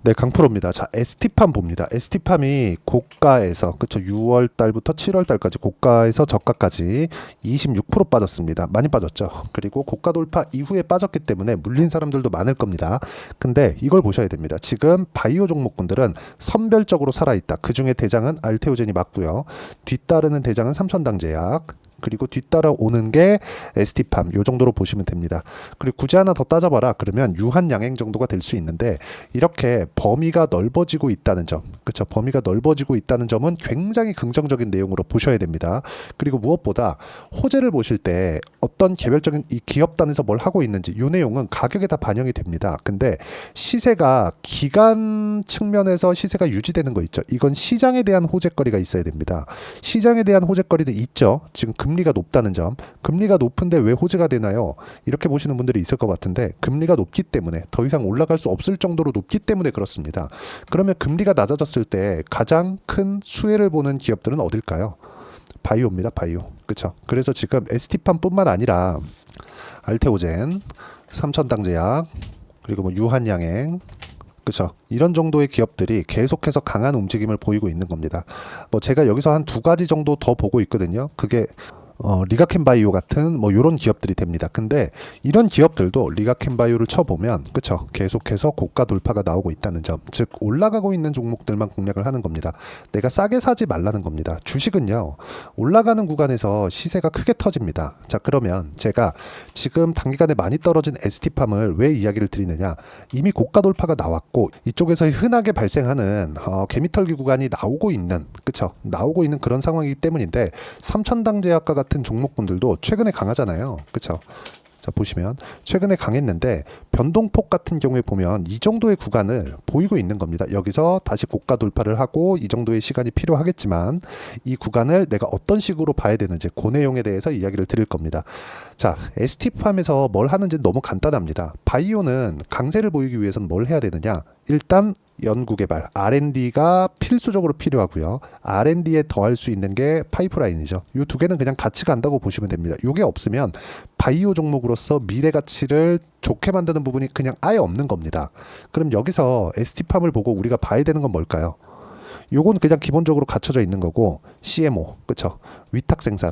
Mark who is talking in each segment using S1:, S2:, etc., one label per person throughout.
S1: 네, 강프로입니다. 자, ST팜 봅니다. ST팜이 고가에서, 그쵸, 6월 달부터 7월 달까지 고가에서 저가까지 26% 빠졌습니다. 많이 빠졌죠. 그리고 고가 돌파 이후에 빠졌기 때문에 물린 사람들도 많을 겁니다. 근데 이걸 보셔야 됩니다. 지금 바이오 종목군들은 선별적으로 살아있다. 그 중에 대장은 알테오젠이 맞고요. 뒤따르는 대장은 삼천당제약, 그리고 뒤따라오는 게 ST팜 요 정도로 보시면 됩니다. 그리고 굳이 하나 더 따져봐라 그러면 유한양행 정도가 될 수 있는데, 이렇게 범위가 넓어지고 있다는 점, 그렇죠? 범위가 넓어지고 있다는 점은 굉장히 긍정적인 내용으로 보셔야 됩니다. 그리고 무엇보다 호재를 보실 때 어떤 개별적인 이 기업단에서 뭘 하고 있는지 요 내용은 가격에 다 반영이 됩니다. 근데 시세가 기간 측면에서 시세가 유지되는 거 있죠. 이건 시장에 대한 호재거리가 있어야 됩니다. 시장에 대한 호재거리도 있죠. 지금 금리가 높다는 점. 금리가 높은데 왜 호재가 되나요? 이렇게 보시는 분들이 있을 것 같은데, 금리가 높기 때문에, 더 이상 올라갈 수 없을 정도로 높기 때문에 그렇습니다. 그러면 금리가 낮아졌을 때 가장 큰 수혜를 보는 기업들은 어딜까요? 바이오입니다. 바이오. 그렇죠? 그래서 지금 ST팜뿐만 아니라 알테오젠, 삼천당제약, 그리고 뭐 유한양행, 그렇죠. 이런 정도의 기업들이 계속해서 강한 움직임을 보이고 있는 겁니다. 뭐 제가 여기서 한 두 가지 정도 더 보고 있거든요. 그게 리가켄바이오 같은 뭐 이런 기업들이 됩니다. 근데 이런 기업들도 리가켄바이오를 쳐보면, 그쵸, 계속해서 고가 돌파가 나오고 있다는 점, 즉 올라가고 있는 종목들만 공략을 하는 겁니다. 내가 싸게 사지 말라는 겁니다. 주식은요, 올라가는 구간에서 시세가 크게 터집니다. 자, 그러면 제가 지금 단기간에 많이 떨어진 ST팜을 왜 이야기를 드리느냐, 이미 고가 돌파가 나왔고 이쪽에서 흔하게 발생하는 개미털기 구간이 나오고 있는, 그쵸, 나오고 있는 그런 상황이기 때문인데, 삼천당제약과 같은 종목군들도 최근에 강하잖아요. 그쵸? 자, 보시면 최근에 강했는데 변동폭 같은 경우에 보면 이 정도의 구간을 보이고 있는 겁니다. 여기서 다시 고가 돌파를 하고 이 정도의 시간이 필요하겠지만, 이 구간을 내가 어떤 식으로 봐야 되는지 그 내용에 대해서 이야기를 드릴 겁니다. 자, ST팜에서 뭘 하는지 너무 간단합니다. 바이오는 강세를 보이기 위해서는 뭘 해야 되느냐? 일단 연구개발, R&D가 필수적으로 필요하고요. R&D에 더할 수 있는 게 파이프라인이죠. 이 두 개는 그냥 같이 간다고 보시면 됩니다. 이게 없으면 바이오 종목으로서 미래 가치를 좋게 만드는 부분이 그냥 아예 없는 겁니다. 그럼 여기서 ST팜을 보고 우리가 봐야 되는 건 뭘까요? 요건 그냥 기본적으로 갖춰져 있는 거고, CMO, 그쵸? 위탁 생산.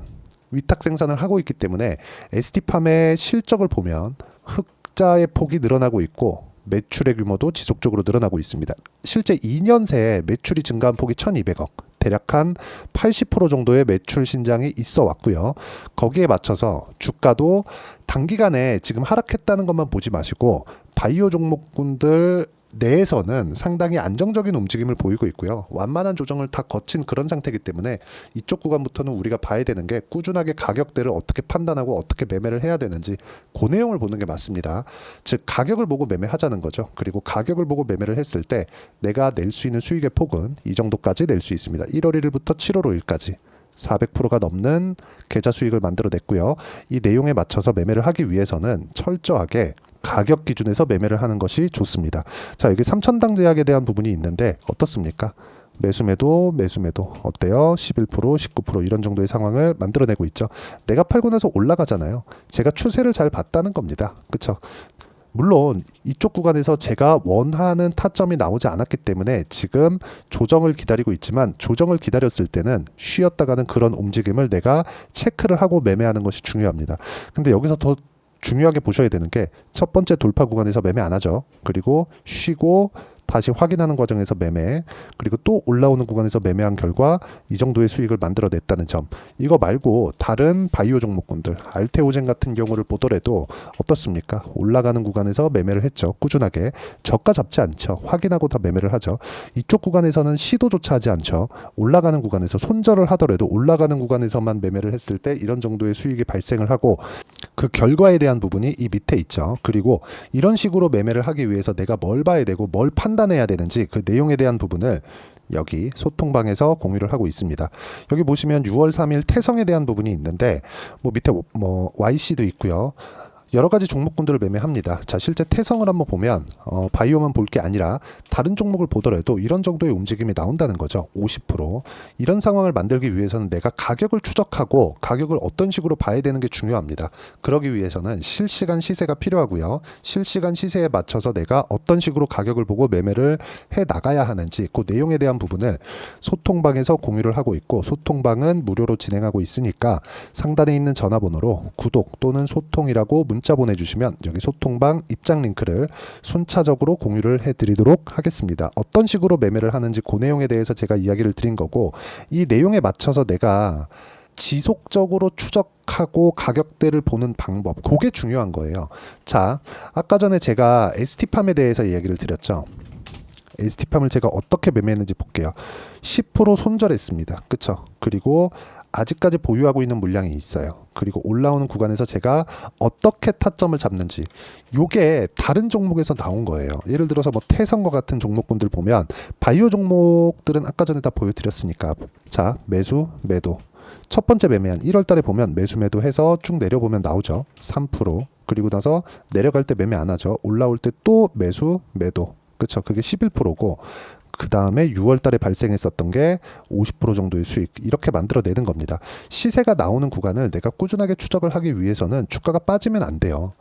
S1: 위탁 생산을 하고 있기 때문에 ST팜의 실적을 보면 흑자의 폭이 늘어나고 있고 매출의 규모도 지속적으로 늘어나고 있습니다. 실제 2년 새에 매출이 증가한 폭이 1200억, 대략 한 80% 정도의 매출 신장이 있어 왔고요. 거기에 맞춰서 주가도 단기간에 지금 하락했다는 것만 보지 마시고 바이오 종목군들 내에서는 상당히 안정적인 움직임을 보이고 있고요. 완만한 조정을 다 거친 그런 상태이기 때문에 이쪽 구간부터는 우리가 봐야 되는 게 꾸준하게 가격대를 어떻게 판단하고 어떻게 매매를 해야 되는지 그 내용을 보는 게 맞습니다. 즉 가격을 보고 매매하자는 거죠. 그리고 가격을 보고 매매를 했을 때 내가 낼 수 있는 수익의 폭은 이 정도까지 낼 수 있습니다. 1월 1일부터 7월 5일까지 400%가 넘는 계좌 수익을 만들어냈고요. 이 내용에 맞춰서 매매를 하기 위해서는 철저하게 가격 기준에서 매매를 하는 것이 좋습니다. 자, 여기 삼천당제약에 대한 부분이 있는데 어떻습니까? 매수매도 어때요? 11%, 19% 이런 정도의 상황을 만들어내고 있죠. 내가 팔고 나서 올라가잖아요. 제가 추세를 잘 봤다는 겁니다. 그쵸? 물론 이쪽 구간에서 제가 원하는 타점이 나오지 않았기 때문에 지금 조정을 기다리고 있지만, 조정을 기다렸을 때는 쉬었다가는 그런 움직임을 내가 체크를 하고 매매하는 것이 중요합니다. 근데 여기서 더 중요하게 보셔야 되는 게, 첫 번째 돌파 구간에서 매매 안 하죠. 그리고 쉬고 다시 확인하는 과정에서 매매, 그리고 또 올라오는 구간에서 매매한 결과 이 정도의 수익을 만들어냈다는 점. 이거 말고 다른 바이오 종목군들, 알테오젠 같은 경우를 보더라도 어떻습니까? 올라가는 구간에서 매매를 했죠. 꾸준하게. 저가 잡지 않죠. 확인하고 다 매매를 하죠. 이쪽 구간에서는 시도조차 하지 않죠. 올라가는 구간에서 손절을 하더라도 올라가는 구간에서만 매매를 했을 때 이런 정도의 수익이 발생을 하고, 그 결과에 대한 부분이 이 밑에 있죠. 그리고 이런 식으로 매매를 하기 위해서 내가 뭘 봐야 되고 뭘 판단해야 되는지 그 내용에 대한 부분을 여기 소통방에서 공유를 하고 있습니다. 여기 보시면 6월 3일 태성에 대한 부분이 있는데, 뭐 밑에 뭐 YC도 있고요. 여러 가지 종목군들을 매매합니다. 자, 실제 태성을 한번 보면 바이오만 볼 게 아니라 다른 종목을 보더라도 이런 정도의 움직임이 나온다는 거죠. 50%. 이런 상황을 만들기 위해서는 내가 가격을 추적하고 가격을 어떤 식으로 봐야 되는 게 중요합니다. 그러기 위해서는 실시간 시세가 필요하고요. 실시간 시세에 맞춰서 내가 어떤 식으로 가격을 보고 매매를 해 나가야 하는지 그 내용에 대한 부분을 소통방에서 공유를 하고 있고, 소통방은 무료로 진행하고 있으니까 상단에 있는 전화번호로 구독 또는 소통이라고 문자 보내주시면 여기 소통방 입장 링크를 순차적으로 공유를 해드리도록 하겠습니다. 어떤 식으로 매매를 하는지 그 내용에 대해서 제가 이야기를 드린 거고, 이 내용에 맞춰서 내가 지속적으로 추적하고 가격대를 보는 방법, 그게 중요한 거예요. 자, 아까 전에 제가 ST팜에 대해서 이야기를 드렸죠. ST팜을 제가 어떻게 매매했는지 볼게요. 10% 손절했습니다. 그쵸? 그리고 아직까지 보유하고 있는 물량이 있어요. 그리고 올라오는 구간에서 제가 어떻게 타점을 잡는지, 요게 다른 종목에서 나온 거예요. 예를 들어서 뭐 태성과 같은 종목군들 보면 바이오 종목들은 아까 전에 다 보여드렸으니까, 자, 매수 매도, 첫 번째 매매한 1월 달에 보면 매수 매도 해서 쭉 내려보면 나오죠. 3%. 그리고 나서 내려갈 때 매매 안 하죠. 올라올 때 또 매수 매도, 그쵸? 그게 11%고, 그 다음에 6월 달에 발생했었던 게 50% 정도의 수익, 이렇게 만들어내는 겁니다. 시세가 나오는 구간을 내가 꾸준하게 추적을 하기 위해서는 주가가 빠지면 안 돼요.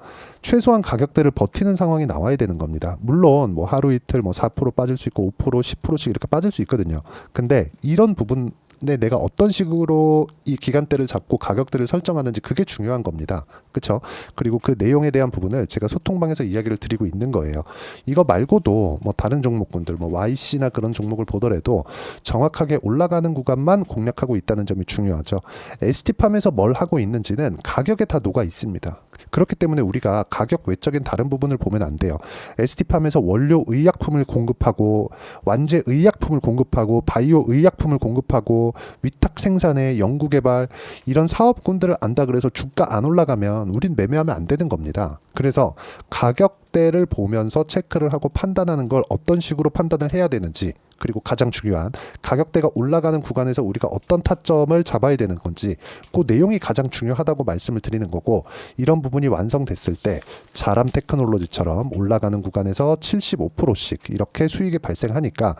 S1: 최소한 가격대를 버티는 상황이 나와야 되는 겁니다. 물론 뭐 하루 이틀 뭐 4% 빠질 수 있고 5% 10%씩 이렇게 빠질 수 있거든요. 근데 이런 부분 내가 어떤 식으로 이 기간대를 잡고 가격대를 설정하는지, 그게 중요한 겁니다. 그쵸? 그리고 그 내용에 대한 부분을 제가 소통방에서 이야기를 드리고 있는 거예요. 이거 말고도 뭐 다른 종목군들, 뭐 YC나 그런 종목을 보더라도 정확하게 올라가는 구간만 공략하고 있다는 점이 중요하죠. ST팜에서 뭘 하고 있는지는 가격에 다 녹아 있습니다. 그렇기 때문에 우리가 가격 외적인 다른 부분을 보면 안 돼요. ST팜에서 원료 의약품을 공급하고, 완제 의약품을 공급하고, 바이오 의약품을 공급하고, 위탁 생산에 연구개발, 이런 사업군들을 안다 그래서 주가 안 올라가면 우린 매매하면 안 되는 겁니다. 그래서 가격대를 보면서 체크를 하고 판단하는 걸 어떤 식으로 판단을 해야 되는지, 그리고 가장 중요한 가격대가 올라가는 구간에서 우리가 어떤 타점을 잡아야 되는 건지, 그 내용이 가장 중요하다고 말씀을 드리는 거고, 이런 부분이 완성됐을 때 자람 테크놀로지처럼 올라가는 구간에서 75%씩 이렇게 수익이 발생하니까,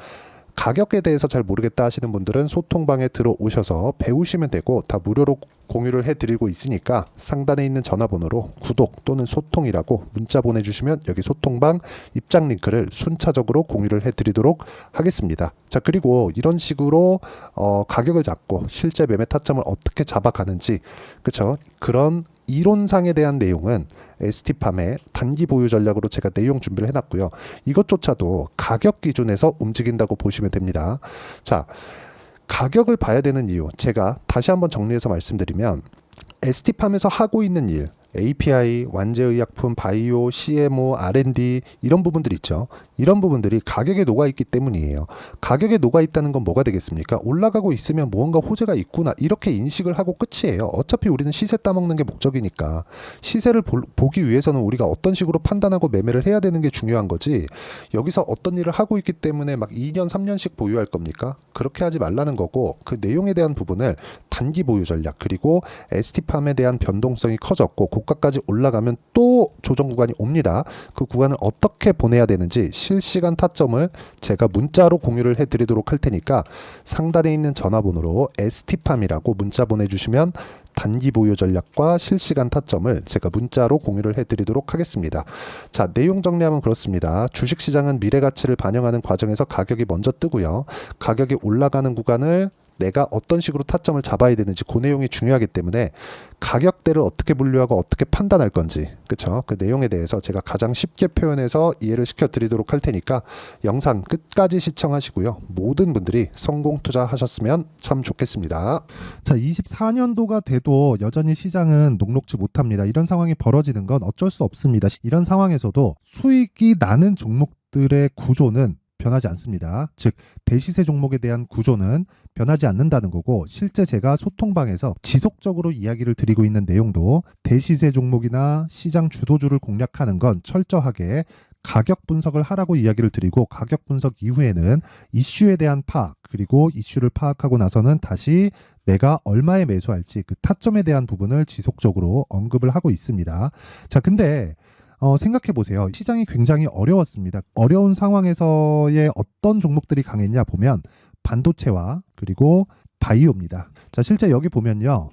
S1: 가격에 대해서 잘 모르겠다 하시는 분들은 소통방에 들어오셔서 배우시면 되고, 다 무료로 공유를 해드리고 있으니까 상단에 있는 전화번호로 구독 또는 소통이라고 문자 보내주시면 여기 소통방 입장 링크를 순차적으로 공유를 해드리도록 하겠습니다. 자, 그리고 이런 식으로 가격을 잡고 실제 매매 타점을 어떻게 잡아가는지, 그쵸? 그런 이론상에 대한 내용은 ST팜의 단기 보유 전략으로 제가 내용 준비를 해놨고요. 이것조차도 가격 기준에서 움직인다고 보시면 됩니다. 자, 가격을 봐야 되는 이유, 제가 다시 한번 정리해서 말씀드리면, ST팜에서 하고 있는 일, API, 완제의약품, 바이오, CMO, R&D, 이런 부분들 있죠. 이런 부분들이 가격에 녹아있기 때문이에요. 가격에 녹아있다는 건 뭐가 되겠습니까? 올라가고 있으면 무언가 호재가 있구나, 이렇게 인식을 하고 끝이에요. 어차피 우리는 시세 따먹는 게 목적이니까. 시세를 보기 위해서는 우리가 어떤 식으로 판단하고 매매를 해야 되는 게 중요한 거지, 여기서 어떤 일을 하고 있기 때문에 막 2년 3년씩 보유할 겁니까? 그렇게 하지 말라는 거고, 그 내용에 대한 부분을 단기 보유 전략, 그리고 ST팜에 대한 변동성이 커졌고 고가까지 올라가면 또 조정 구간이 옵니다. 그 구간을 어떻게 보내야 되는지 실시간 타점을 제가 문자로 공유를 해드리도록 할 테니까, 상단에 있는 전화번호로 ST팜이라고 문자 보내주시면 단기 보유 전략과 실시간 타점을 제가 문자로 공유를 해드리도록 하겠습니다. 자, 내용 정리하면 그렇습니다. 주식시장은 미래 가치를 반영하는 과정에서 가격이 먼저 뜨고요. 가격이 올라가는 구간을 내가 어떤 식으로 타점을 잡아야 되는지, 그 내용이 중요하기 때문에 가격대를 어떻게 분류하고 어떻게 판단할 건지, 그쵸? 그 내용에 대해서 제가 가장 쉽게 표현해서 이해를 시켜드리도록 할 테니까 영상 끝까지 시청하시고요. 모든 분들이 성공 투자하셨으면 참 좋겠습니다. 자, 24년도가 돼도 여전히 시장은 녹록지 못합니다. 이런 상황이 벌어지는 건 어쩔 수 없습니다. 이런 상황에서도 수익이 나는 종목들의 구조는 변하지 않습니다. 즉, 대시세 종목에 대한 구조는 변하지 않는다는 거고, 실제 제가 소통방에서 지속적으로 이야기를 드리고 있는 내용도 대시세 종목이나 시장 주도주를 공략하는 건 철저하게 가격 분석을 하라고 이야기를 드리고 가격 분석 이후에는 이슈에 대한 파악 그리고 이슈를 파악하고 나서는 다시 내가 얼마에 매수할지 그 타점에 대한 부분을 지속적으로 언급을 하고 있습니다. 자, 근데 생각해 보세요. 시장이 굉장히 어려웠습니다. 어려운 상황에서의 어떤 종목들이 강했냐 보면 반도체와 그리고 바이오입니다. 자, 실제 여기 보면요.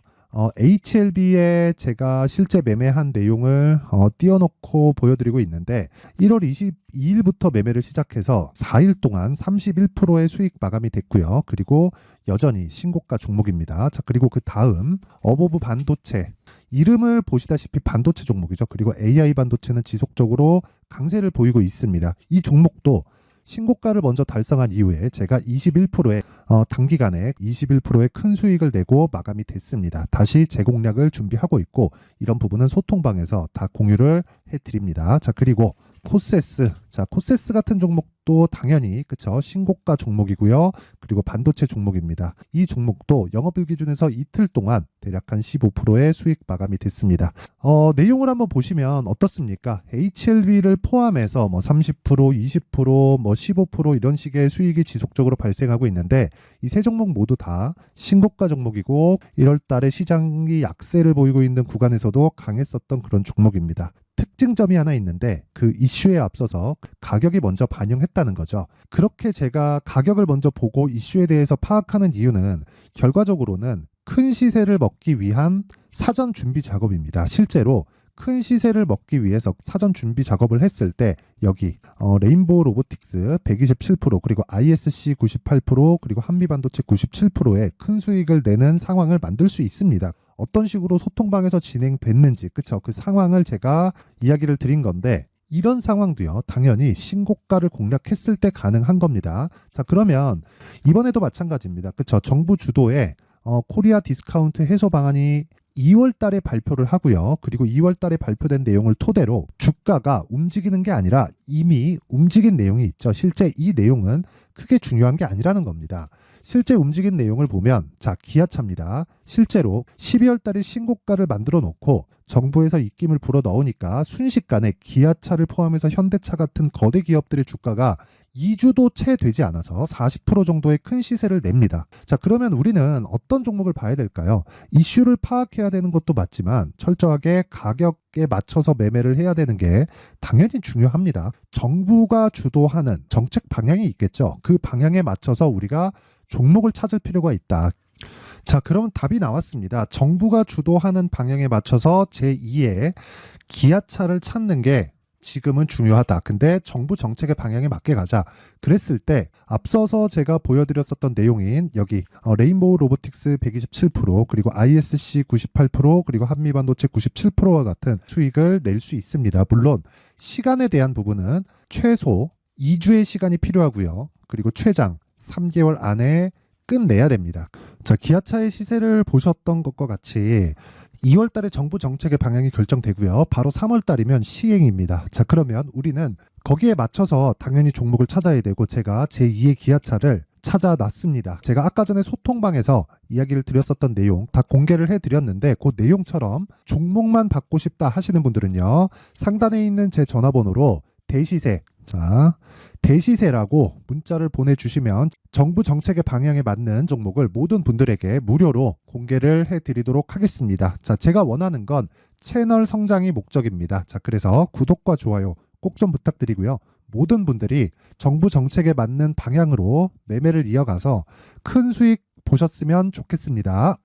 S1: HLB에 제가 실제 매매한 내용을 띄워놓고 보여드리고 있는데 1월 22일부터 매매를 시작해서 4일 동안 31%의 수익 마감이 됐고요. 그리고 여전히 신고가 종목입니다. 자, 그리고 그 다음 어보브 반도체 이름을 보시다시피 반도체 종목이죠. 그리고 AI 반도체는 지속적으로 강세를 보이고 있습니다. 이 종목도 신고가를 먼저 달성한 이후에 제가 21%의 단기간에 21%의 큰 수익을 내고 마감이 됐습니다. 다시 재공략을 준비하고 있고 이런 부분은 소통방에서 다 공유를 해드립니다. 자, 그리고 코세스. 자, 코세스 같은 종목도 당연히 그쵸 신고가 종목이고요. 그리고 반도체 종목입니다. 이 종목도 영업일 기준에서 이틀 동안 대략 한 15%의 수익 마감이 됐습니다. 내용을 한번 보시면 어떻습니까? HLB를 포함해서 뭐 30%, 20%, 뭐 15% 이런 식의 수익이 지속적으로 발생하고 있는데 이 세 종목 모두 다 신고가 종목이고 1월 달에 시장이 약세를 보이고 있는 구간에서도 강했었던 그런 종목입니다. 특징점이 하나 있는데 그 이슈에 앞서서 가격이 먼저 반영했다는 거죠. 그렇게 제가 가격을 먼저 보고 이슈에 대해서 파악하는 이유는 결과적으로는 큰 시세를 먹기 위한 사전 준비 작업입니다. 실제로 큰 시세를 먹기 위해서 사전 준비 작업을 했을 때 여기 레인보우 로보틱스 127% 그리고 ISC 98% 그리고 한미반도체 97%의 큰 수익을 내는 상황을 만들 수 있습니다. 어떤 식으로 소통방에서 진행됐는지 그쵸 그 상황을 제가 이야기를 드린 건데 이런 상황도요 당연히 신고가를 공략했을 때 가능한 겁니다. 자, 그러면 이번에도 마찬가지입니다. 그쵸 정부 주도의 코리아 디스카운트 해소 방안이 2월 달에 발표를 하고요. 그리고 2월 달에 발표된 내용을 토대로 주가가 움직이는 게 아니라 이미 움직인 내용이 있죠. 실제 이 내용은 크게 중요한 게 아니라는 겁니다. 실제 움직인 내용을 보면 자, 기아차입니다. 실제로 12월 달에 신고가를 만들어 놓고 정부에서 입김을 불어 넣으니까 순식간에 기아차를 포함해서 현대차 같은 거대 기업들의 주가가 2주도 채 되지 않아서 40% 정도의 큰 시세를 냅니다. 자, 그러면 우리는 어떤 종목을 봐야 될까요? 이슈를 파악해야 되는 것도 맞지만 철저하게 가격에 맞춰서 매매를 해야 되는 게 당연히 중요합니다. 정부가 주도하는 정책 방향이 있겠죠. 그 방향에 맞춰서 우리가 종목을 찾을 필요가 있다. 자, 그러면 답이 나왔습니다. 정부가 주도하는 방향에 맞춰서 제2의 기아차를 찾는 게 지금은 중요하다. 근데 정부 정책의 방향에 맞게 가자. 그랬을 때 앞서서 제가 보여드렸었던 내용인 여기 레인보우 로보틱스 127% 그리고 ISC 98% 그리고 한미반도체 97%와 같은 수익을 낼 수 있습니다. 물론 시간에 대한 부분은 최소 2주의 시간이 필요하고요. 그리고 최장 3개월 안에 끝내야 됩니다. 자, 기아차의 시세를 보셨던 것과 같이 2월 달에 정부 정책의 방향이 결정되고요. 바로 3월 달이면 시행입니다. 자, 그러면 우리는 거기에 맞춰서 당연히 종목을 찾아야 되고 제가 제2의 기아차를 찾아놨습니다. 제가 아까 전에 소통방에서 이야기를 드렸었던 내용 다 공개를 해드렸는데 그 내용처럼 종목만 받고 싶다 하시는 분들은요. 상단에 있는 제 전화번호로 대시세 자, 대시세라고 문자를 보내주시면 정부 정책의 방향에 맞는 종목을 모든 분들에게 무료로 공개를 해드리도록 하겠습니다. 자, 제가 원하는 건 채널 성장이 목적입니다. 자, 그래서 구독과 좋아요 꼭 좀 부탁드리고요. 모든 분들이 정부 정책에 맞는 방향으로 매매를 이어가서 큰 수익 보셨으면 좋겠습니다.